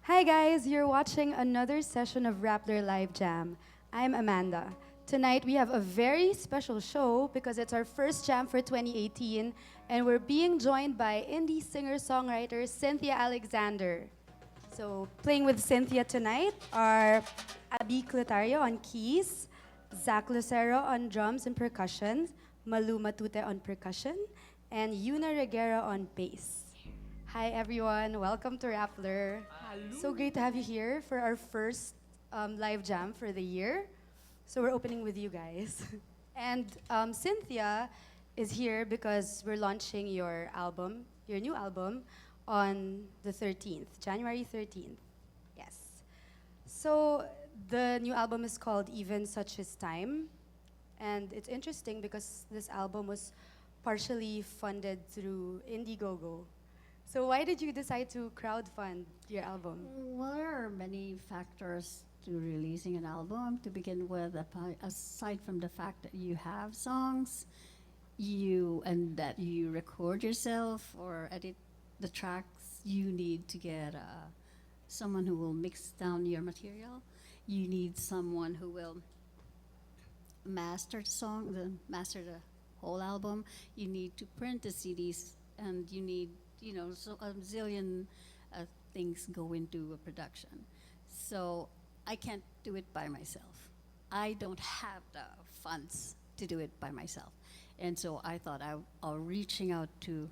Hi guys, you're watching another session of Rappler Live Jam. I'm Amanda. Tonight we have a very special show because it's our first jam for 2018 and we're being joined by indie singer-songwriter Cynthia Alexander. So playing with Cynthia tonight are Abby Clotario on keys, Zach Lucero on drums and percussion, Malu Matute on percussion, and Yuna Reguera on bass. Hi everyone, welcome to Rappler. So great to have you here for our first live jam for the year. So we're opening with you guys. And Cynthia is here because we're launching your album, your new album, on the 13th, January 13th. Yes. So the new album is called Even Such Is Time. And it's interesting because this album was partially funded through Indiegogo. So why did you decide to crowdfund your album? Well, there are many factors to releasing an album. To begin with, aside from the fact that you have songs, and that you record yourself or edit the tracks, you need to get someone who will mix down your material. You need someone who will master master the whole album. You need to print the CDs, and you need so a zillion things go into a production. So I can't do it by myself. I don't have the funds to do it by myself. And so I thought I'll reaching out to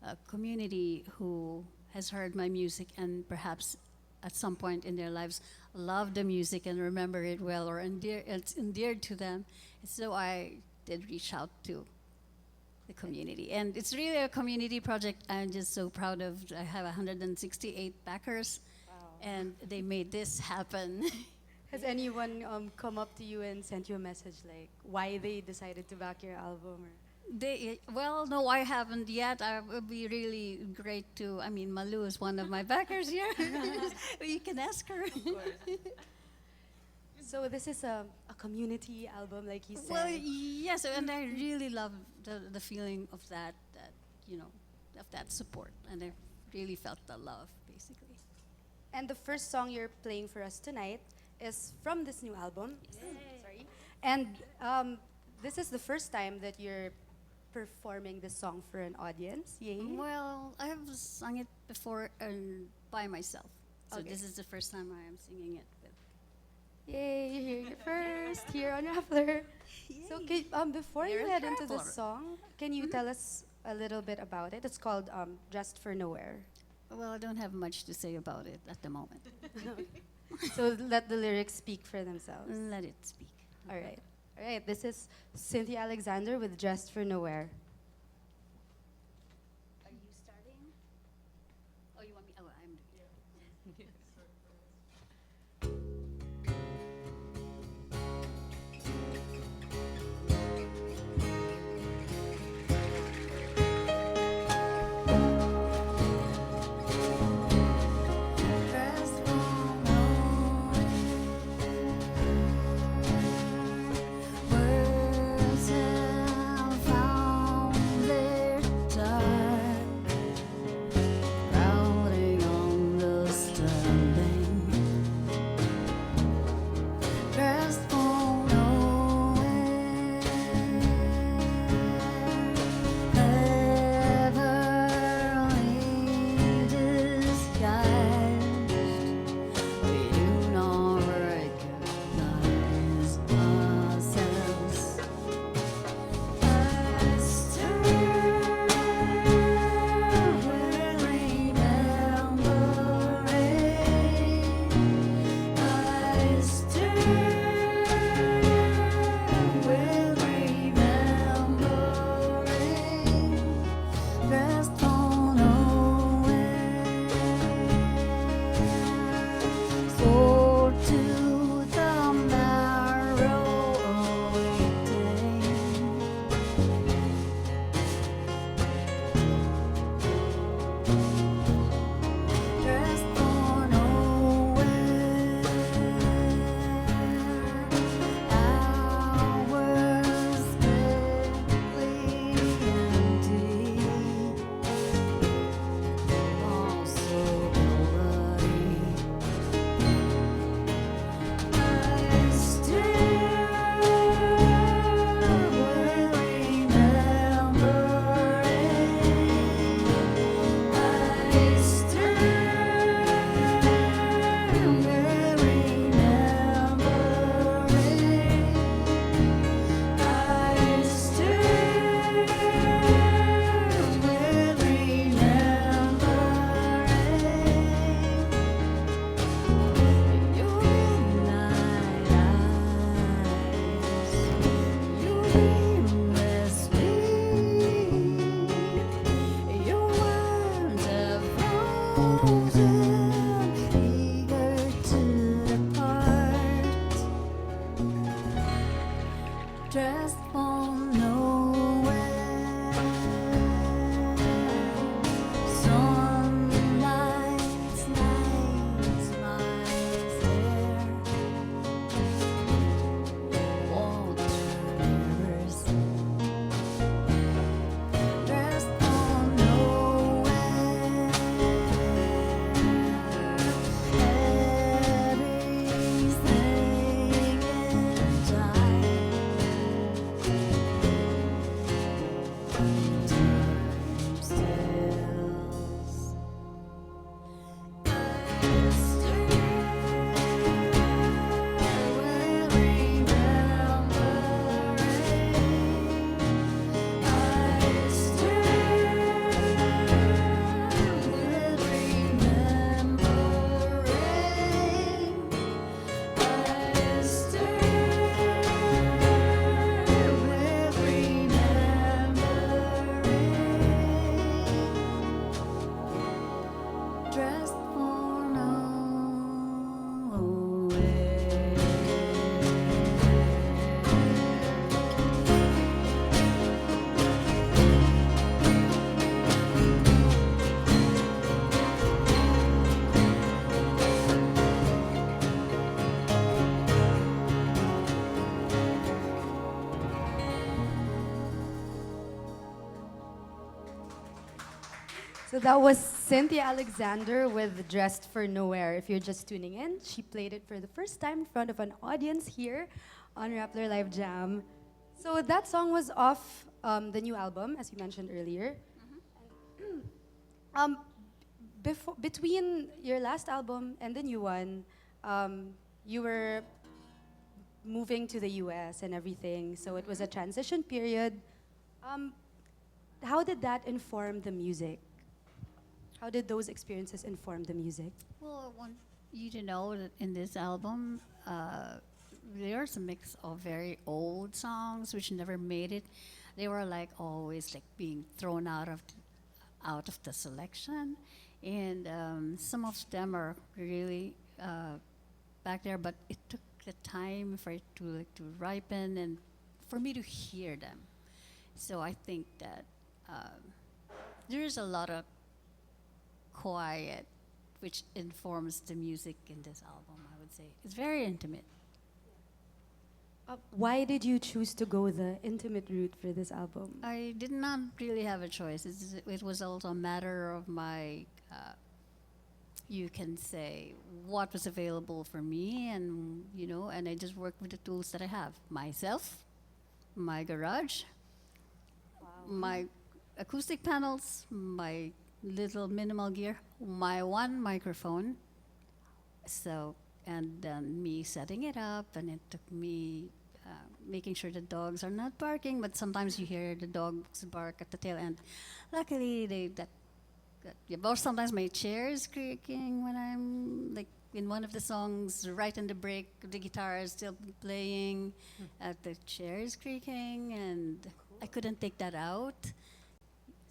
a community who has heard my music and perhaps at some point in their lives love the music and remember it well or it's endeared to them. So I did reach out to the community. And it's really a community project. I'm just so proud of. I have 168 backers, and they made this happen. Has anyone come up to you and sent you a message like why they decided to back your album? Well, no, I haven't yet. It would be really great to. I mean, Malu is one of my backers here. You can ask her. Of course. So this is a community album, like you said. Well, yes, and I really love the feeling of that of that support, and I really felt the love, basically. And the first song you're playing for us tonight is from this new album. Yay. Sorry. And this is the first time that you're performing this song for an audience. Yay. Well, I have sung it before by myself, so Okay. this is the first time I am singing it with. Yay, you're hearing it first here on Rappler. So before You're you a head into the Rappler. song, can you tell us a little bit about it? It's called Just for Nowhere. Well, I don't have much to say about it at the moment. So let the lyrics speak for themselves. Let it speak. All right. All right, this is Cynthia Alexander with Just for Nowhere. Are you starting? Oh, you want me? Oh, I'm doing it. Just won't know words have found Time stills. I dressed for So that was Cynthia Alexander with Dressed for Nowhere. If you're just tuning in, she played it for the first time in front of an audience here on Rappler Live Jam. So that song was off the new album, as you mentioned earlier. Um, between your last album and the new one, you were moving to the US and everything, so it was a transition period. Um, how did that inform the music? How did those experiences inform the music? Well, I want you to know that in this album, there's a mix of very old songs which never made it. They were like always like being thrown out of the selection, and some of them are really back there. But it took the time for it to ripen and for me to hear them. So I think that there is a lot of quiet, which informs the music in this album, I would say. It's very intimate. Why did you choose to go the intimate route for this album? I did not really have a choice. It was also a matter of my, you can say, what was available for me, and and I just worked with the tools that I have. Myself, my garage, my acoustic panels, my little minimal gear, my one microphone. So, and then me setting it up, and it took me making sure the dogs are not barking, but sometimes you hear the dogs bark at the tail end. Luckily, or sometimes my chair is creaking when I'm like in one of the songs, right in the break, the guitar is still playing, the chair is creaking, and I couldn't take that out.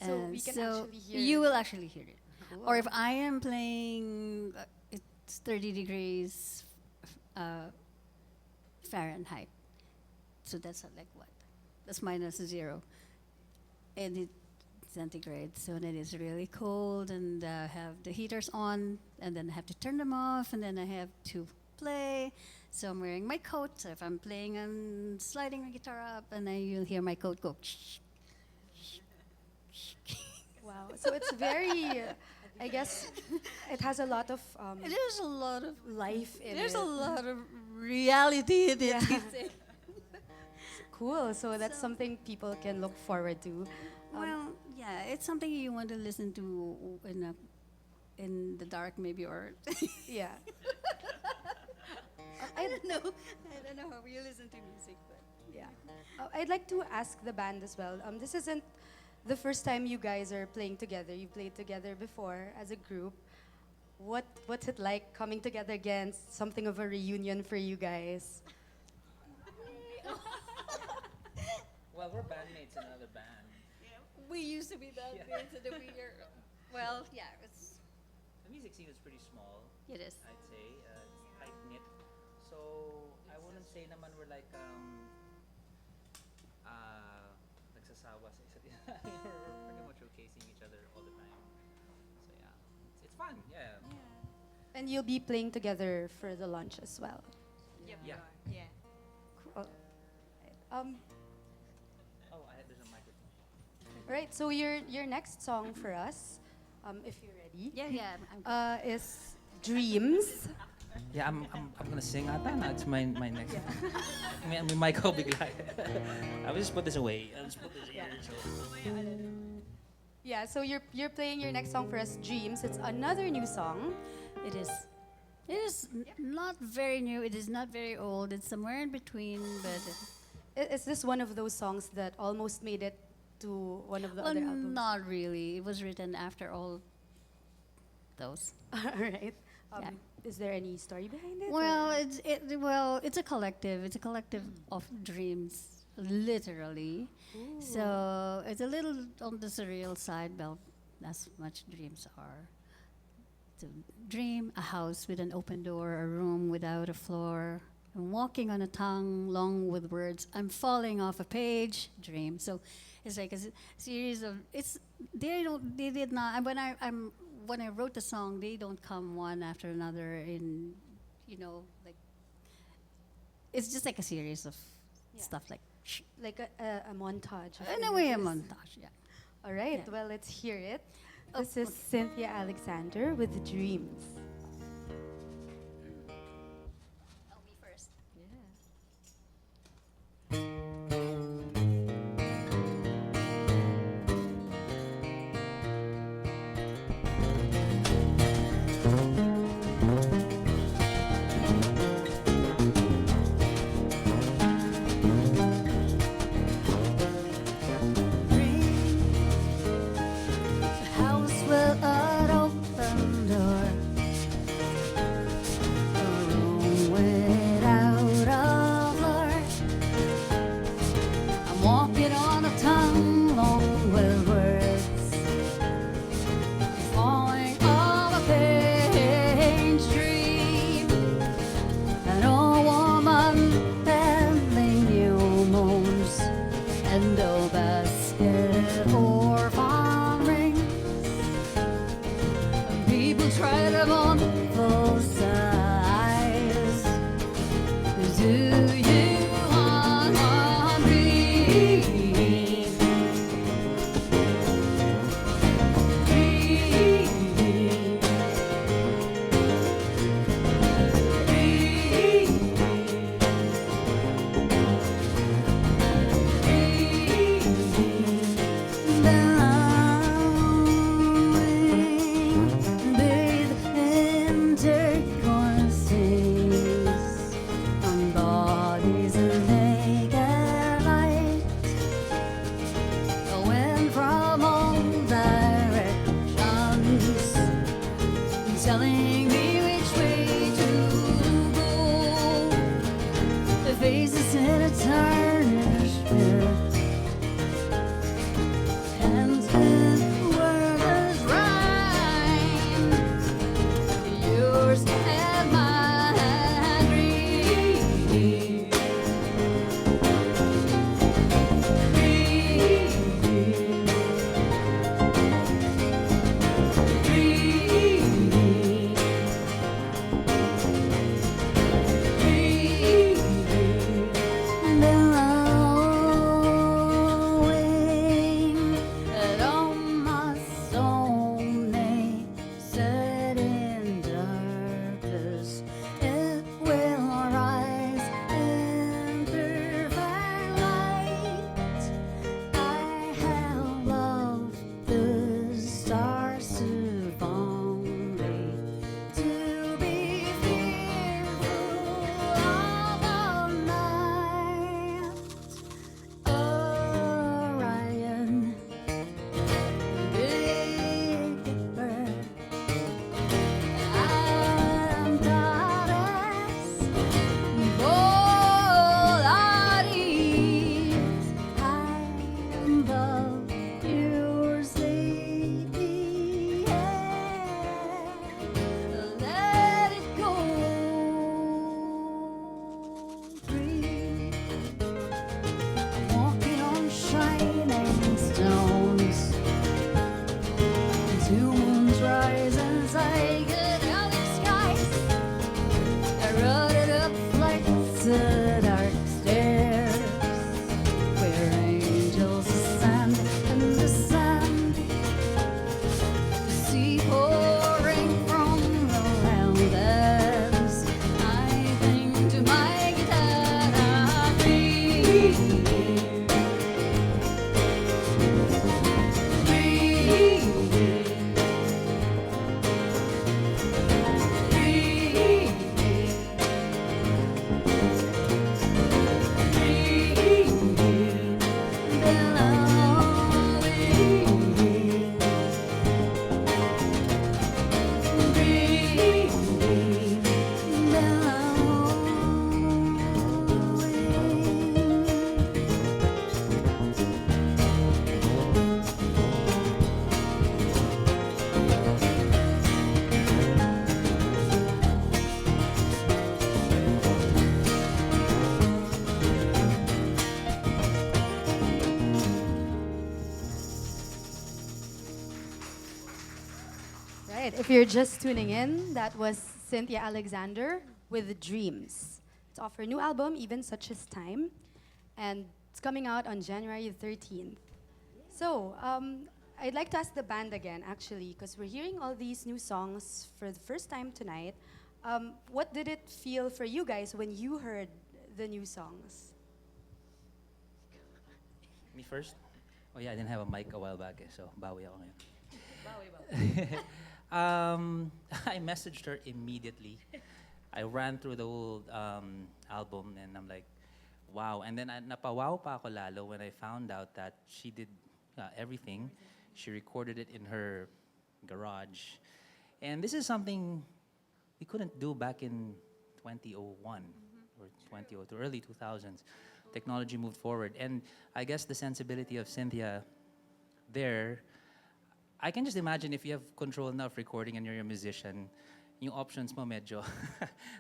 So we can actually hear you it. will actually hear it. Cool. Or if I am playing, it's 30 degrees Fahrenheit. So that's like what? That's -0. And it's centigrade. So then it's really cold, and I have the heaters on, and then I have to turn them off, and then I have to play. So I'm wearing my coat. So if I'm playing and sliding my guitar up, and then you'll hear my coat go. Wow. So it's very, I guess, it has a lot of There's a lot of life in There's it. a lot of reality in it. Yeah. Cool. So that's something people can look forward to. Well, yeah, it's something you want to listen to in the dark, maybe, or Yeah. I don't know. I don't know how you listen to music, but Yeah. I'd like to ask the band as well. This isn't the first time you guys are playing together. You played together before as a group. What's it like coming together again? It's something of a reunion for you guys. Well, we're bandmates in another band. we used to be that Yeah. big, so that we are. Well, yeah, it's The music scene is pretty small, it is. I'd say. It's tight knit. So I wouldn't say naman we're like nagsasawa sa isa't isa. We're pretty much showcasing each other all the time. So yeah, it's fun. Yeah. And you'll be playing together for the launch as well. Yeah. Cool. Oh, there's a microphone. Right. So your next song for us, if you're ready, Yeah. is Dreams. Yeah, I'm gonna sing ata na. It's my next. May mic ko bigla. I will just put this away. I'll just put this here. So. Yeah, so you're playing your next song for us, Dreams. It's another new song. It is. It is not very new. It is not very old. It's somewhere in between, but Is this one of those songs that almost made it to one of the well, other albums? not really. It was written after all those. All right. Yeah. Is there any story behind it? Well, it's a collective. It's a collective of dreams, literally. So it's a little on the surreal side, but as much dreams are. To dream a house with an open door, a room without a floor. I'm walking on a tongue long with words. I'm falling off a page. Dream. So it's like a series of. It's they don't they did not. When I wrote the song, they don't come one after another in, like it's just like a series of Yeah. stuff like. Like a montage. Of In a way, a images. montage. Yeah. All right, Yeah. well, let's hear it. Oh, This is Cynthia Alexander with Dreams. Oh, me first. House with an open door. right, if you're just tuning in, that was Cynthia Alexander with Dreams. It's off her new album, Even Such as Time, and it's coming out on January 13th. So, I'd like to ask the band again, actually, because we're hearing all these new songs for the first time tonight. What did it feel for you guys when you heard the new songs? Me first? Oh yeah, I didn't have a mic a while back, so bawi ako ngayon. I messaged her immediately. I ran through the whole album and I'm like, wow. And then napawaw pa ako lalo when I found out that she did everything. She recorded it in her garage. And this is something we couldn't do back in 2001 or 2002, early 2000s. Technology moved forward. And I guess the sensibility of Cynthia there, I can just imagine if you have control now of recording and you're a musician, yung options mo medyo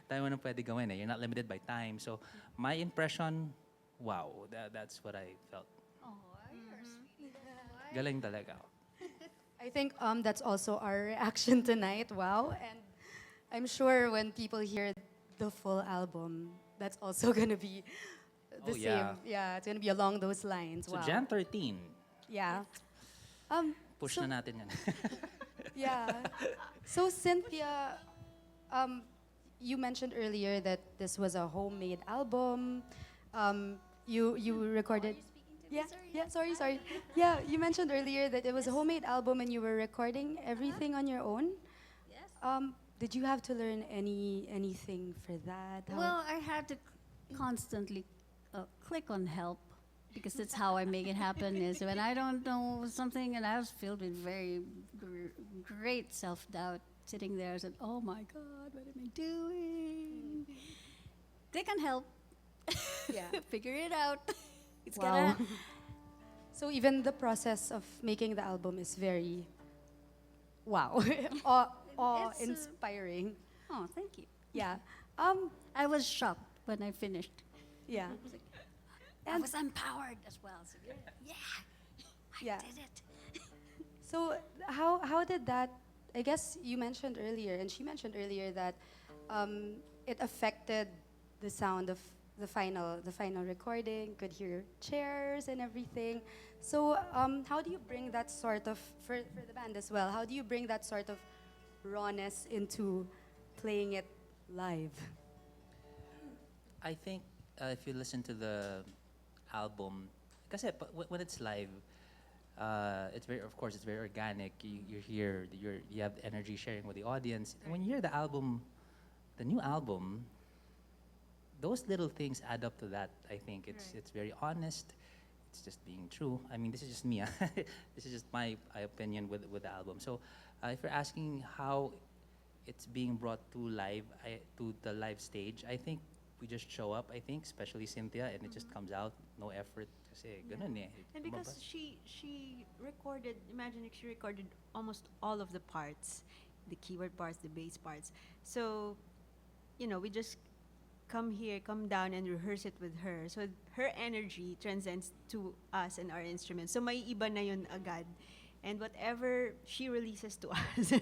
tayo mo pwede gawin eh. You're not limited by time. So my impression, wow, that's what I felt. Oh, you're sweet. Galing talaga. I think that's also our reaction tonight. Wow. And I'm sure when people hear the full album, that's also going to be the Oh, same. yeah. Yeah, it's going to be along those lines. So Wow. Jan 13, Yeah. push So- na natin yan. Yeah. So Cynthia, you mentioned earlier that this was a homemade album. You recorded. Yeah, yeah. Sorry. Yeah, you mentioned earlier that it was a homemade album and you were recording everything on your own. Yes. Did you have to learn anything for that? Well, I had to constantly click on help because that's how I make it happen. Is when I don't know something and I was filled with very great self-doubt, sitting there and said, "Oh my God, what am I doing?" Click on help, Yeah. figure it out. It's Wow. gonna. So even the process of making the album is very, wow, awe-inspiring. Oh, thank you. Yeah. I was shocked when I finished. Yeah. I was empowered as well. So yeah, Yeah. did it. So how did that? I guess you mentioned earlier, and she mentioned earlier that it affected the sound of the final recording. Could hear chairs and everything. So how do you bring that sort of for the band as well? How do you bring that sort of rawness into playing it live? I think if you listen to the album, kasi when it's live, it's very, of course, it's very organic. You're here, you have energy sharing with the audience. And when you hear the album, the new album, those little things add up to that. I think it's very honest. It's just being true. I mean, this is just me. This is just my opinion with the album. So, if you're asking how it's being brought to live, to the live stage, I think we just show up. I think, especially Cynthia, and it just comes out, no effort. Kasi ganun eh. And because she recorded, imagine if she recorded almost all of the parts, the keyboard parts, the bass parts. So, we just come down and rehearse it with her. So her energy transcends to us and our instruments. So may iba na yun agad. And whatever she releases to us,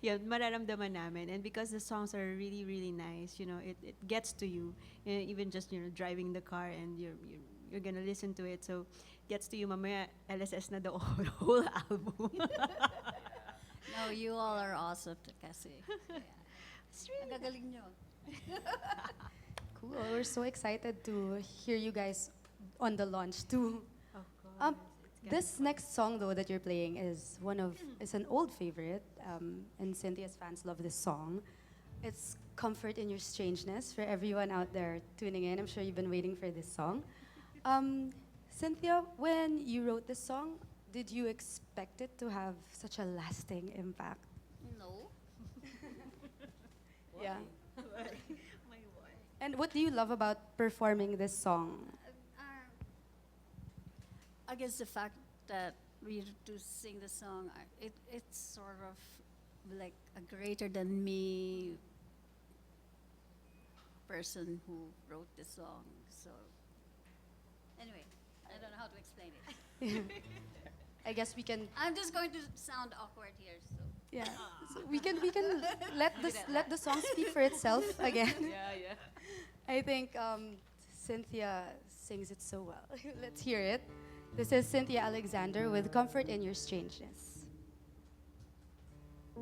yun, mararamdaman namin. And because the songs are really, really nice, it gets to you. Even just, driving the car and you're gonna listen to it. So, gets to you mamaya, LSS na the whole album. No, you all are awesome kasi. Yeah. It's really Ang gagaling nyo. Cool. We're so excited to hear you guys on the launch too. Of course. It's This next song though that you're playing is an old favorite, and Cynthia's fans love this song. It's Comfort in Your Strangeness for everyone out there tuning in. I'm sure you've been waiting for this song. Cynthia, when you wrote this song, did you expect it to have such a lasting impact? No. Yeah. My boy. And what do you love about performing this song? I guess the fact that we to sing the song, it's sort of like a greater than me person who wrote the song. So anyway, I don't know how to explain it. I guess we can. I'm just going to sound awkward here. So Yeah. So we can let the song speak for itself again. Yeah. I think Cynthia sings it so well. Let's hear it. This is Cynthia Alexander with Comfort in Your Strangeness. I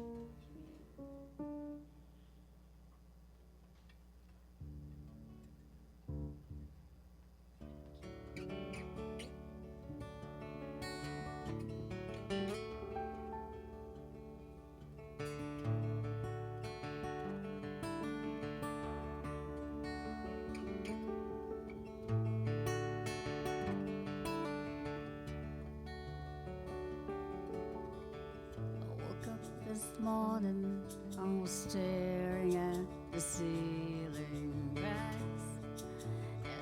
woke up this morning, I was staring at the ceiling cracks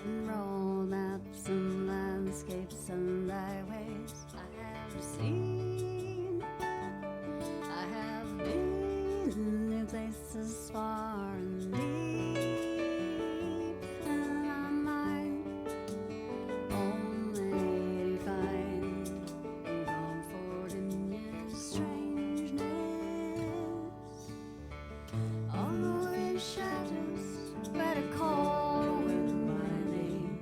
and road maps and landscapes and highways I have seen. I have been in places far and deep, and I might only find comfort in your strangeness. All the shadows better call with my name.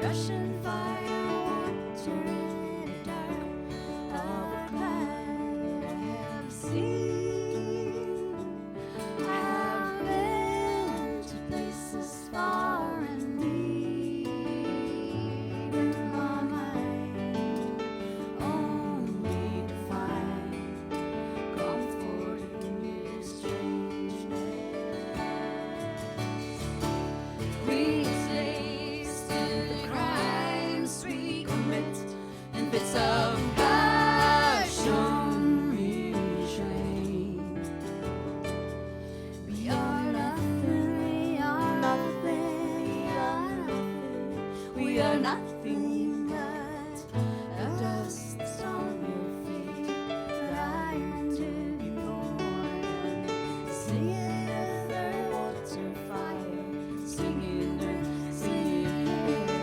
Russian fire, water in the dark of a cloud I have seen. I've been to places far and deep, in my mind, only to find comfort in your strangeness. We slaves to the crimes we commit, in bits of passion we shame. We are nothing, we are nothing, we are nothing. We are nothing but the dust on your feet, dying to be born. Singing earth, water, fire, singing earth, singing air.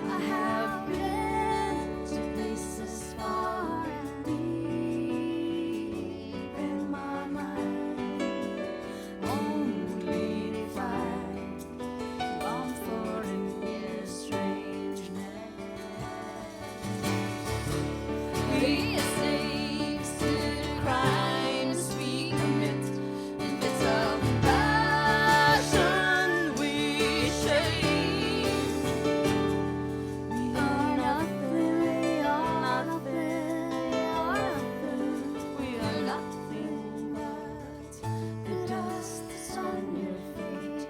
I have been to places far and deep, in my mind, only to find comfort in your strangeness. We are slaves to the crimes we commit, in bits of passion we shame. We are nothing, we are nothing, we are nothing. We are nothing but the dust that's on your feet,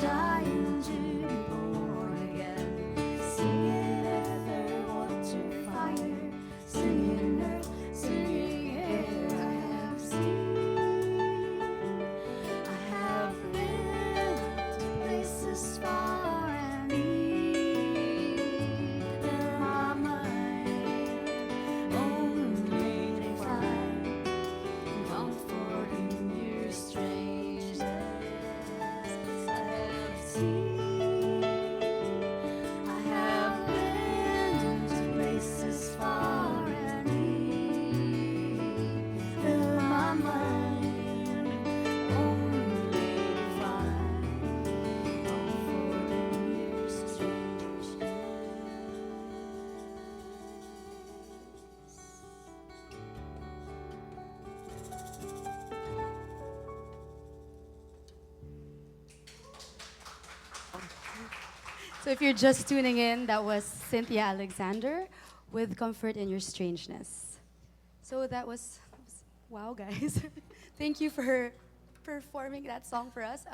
dying to be born again. Singing earth, water, fire, singing earth, singing air. I have seen, I have been to places far and deep, in my mind, only to find comfort in your strangeness. I have seen, I have been to places far and deep, in my mind, only to find comfort in your strangeness. So if you're just tuning in, that was Cynthia Alexander with Comfort in Your Strangeness. So that was wow, guys. Thank you for performing that song for us.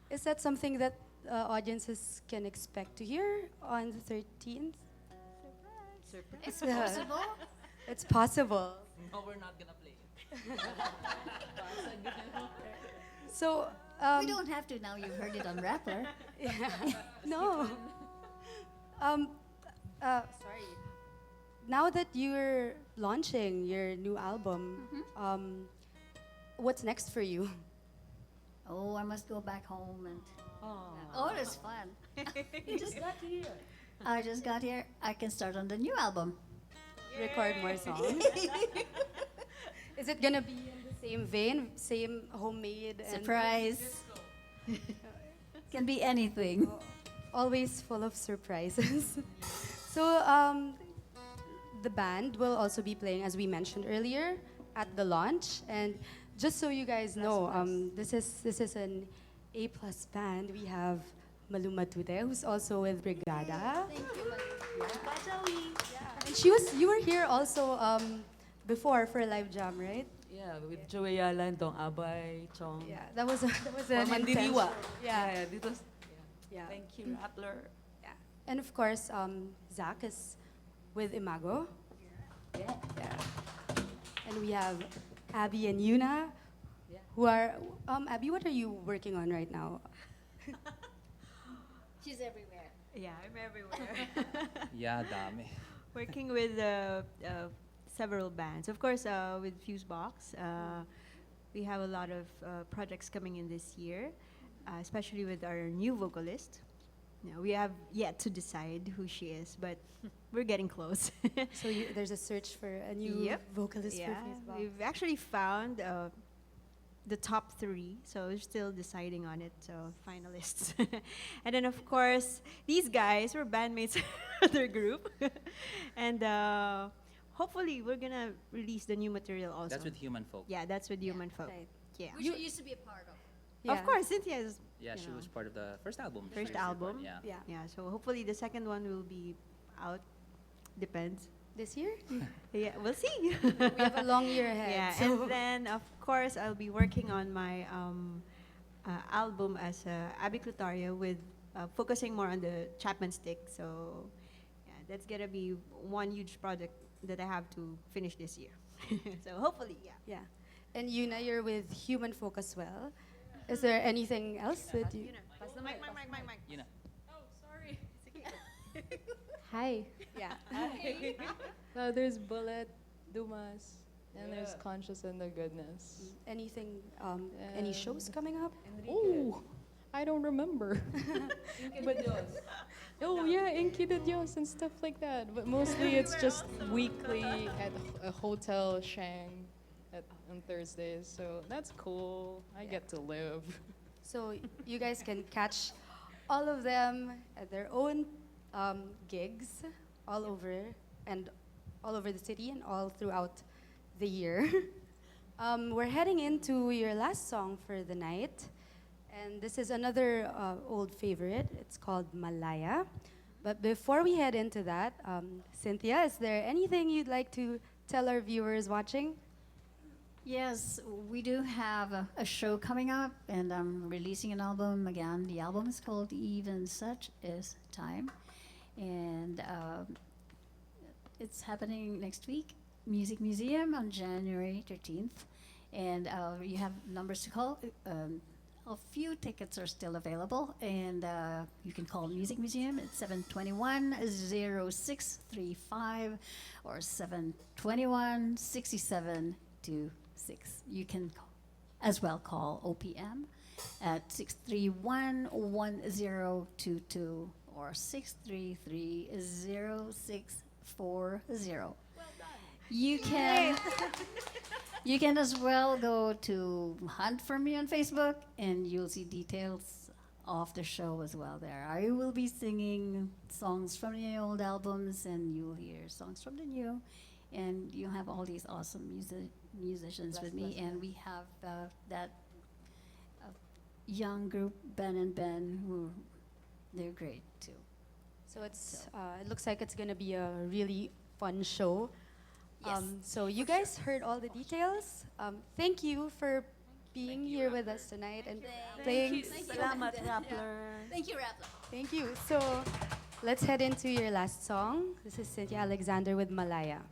Is that something that audiences can expect to hear on the 13th? It's Yeah. possible. It's possible. No, we're not gonna play it. So, We don't have to now. You've heard it on Rappler. yeah. No. Sorry. Now that you're launching your new album, what's next for you? Oh, I must go back home and. Oh, it was fun. You just got here. I just got here. I can start on the new album. record more songs? Is it gonna be in the same vein, same homemade and Surprise. Can be anything. always full of surprises? So the band will also be playing, as we mentioned earlier, at the launch. And just so you guys know, this is an A+ band. We have Malu Matute, who's also with Brigada. And you were here also before for a live jam, right? Yeah, with Joey Yala and Dong Abay, Chong. Yeah, that was an Mandiriwa. intense- Yeah, Dito, yeah. Thank you, Rappler. Yeah. And of course, Zach is with Imago. Yeah. Yeah. And we have Abby and Yuna, Yeah. who are, Abby, what are you working on right now? She's everywhere. Yeah, I'm everywhere. Yeah, dami. Working with several bands. Of course, with Fusebox, we have a lot of projects coming in this year, especially with our new vocalist. Yeah, we have yet to decide who she is, but we're getting close. So there's a search for a new Yep. vocalist Yeah, for Fusebox. we've actually found the top 3, so we're still deciding on it, so finalists. And then, of course, these guys were bandmates in another group. And hopefully, we're going to release the new material also. That's with Human Folk. Yeah, that's with Human Folk. Right. Yeah. Which you used to be a part of. Yeah. Of course, Cynthia is, Yeah, you she know, was part of the first album. First She was album. part, Yeah. Yeah. yeah, so hopefully the second one will be out. Depends. This year? Yeah, we'll see. We have a long year ahead. Yeah, so and then of course I'll be working on my album as Abby Clutario with focusing more on the Chapman stick. So yeah, that's gonna be one huge project that I have to finish this year. So hopefully, yeah. yeah. And Yuna, you're with Human Folk as well. Is there anything else that you? Pass the mic. You know. Hi. Yeah. No, there's Bullet, Dumas, and there's Yeah. Conscious and the Goodness. Anything? Any shows coming up? Oh, I don't remember. But oh yeah, Inky de Dios and stuff like that. But mostly it's just weekly at a hotel Shang on Thursdays. So that's cool. I get to live. So you guys can catch all of them at their own gigs all over the city and all throughout the year. We're heading into your last song for the night, and this is another old favorite. It's called Malaya. But before we head into that, Cynthia, is there anything you'd like to tell our viewers watching? Yes, we do have a show coming up, and I'm releasing an album again. The album is called Even Such Is Time, and it's happening next week, Music Museum on January 13th, and you have numbers to call. A few tickets are still available, and you can call Music Museum at 721-0635 or 721-6726. You can as well call OPM at 631-1022 or 633-0640. You can you can as well go to hunt for me on Facebook, and you'll see details of the show as well there. I will be singing songs from the old albums, and you'll hear songs from the new, and you'll have all these awesome musicians with me, and we have that young group, Ben and Ben, who they're great too. So it looks like it's gonna be a really fun show. Yes, So you guys heard all the details. Thank you for being here with us tonight and playing. Salamat, Rappler. Thank you, Rappler. Thank you. So let's head into your last song. This is Cynthia Alexander with Malaya.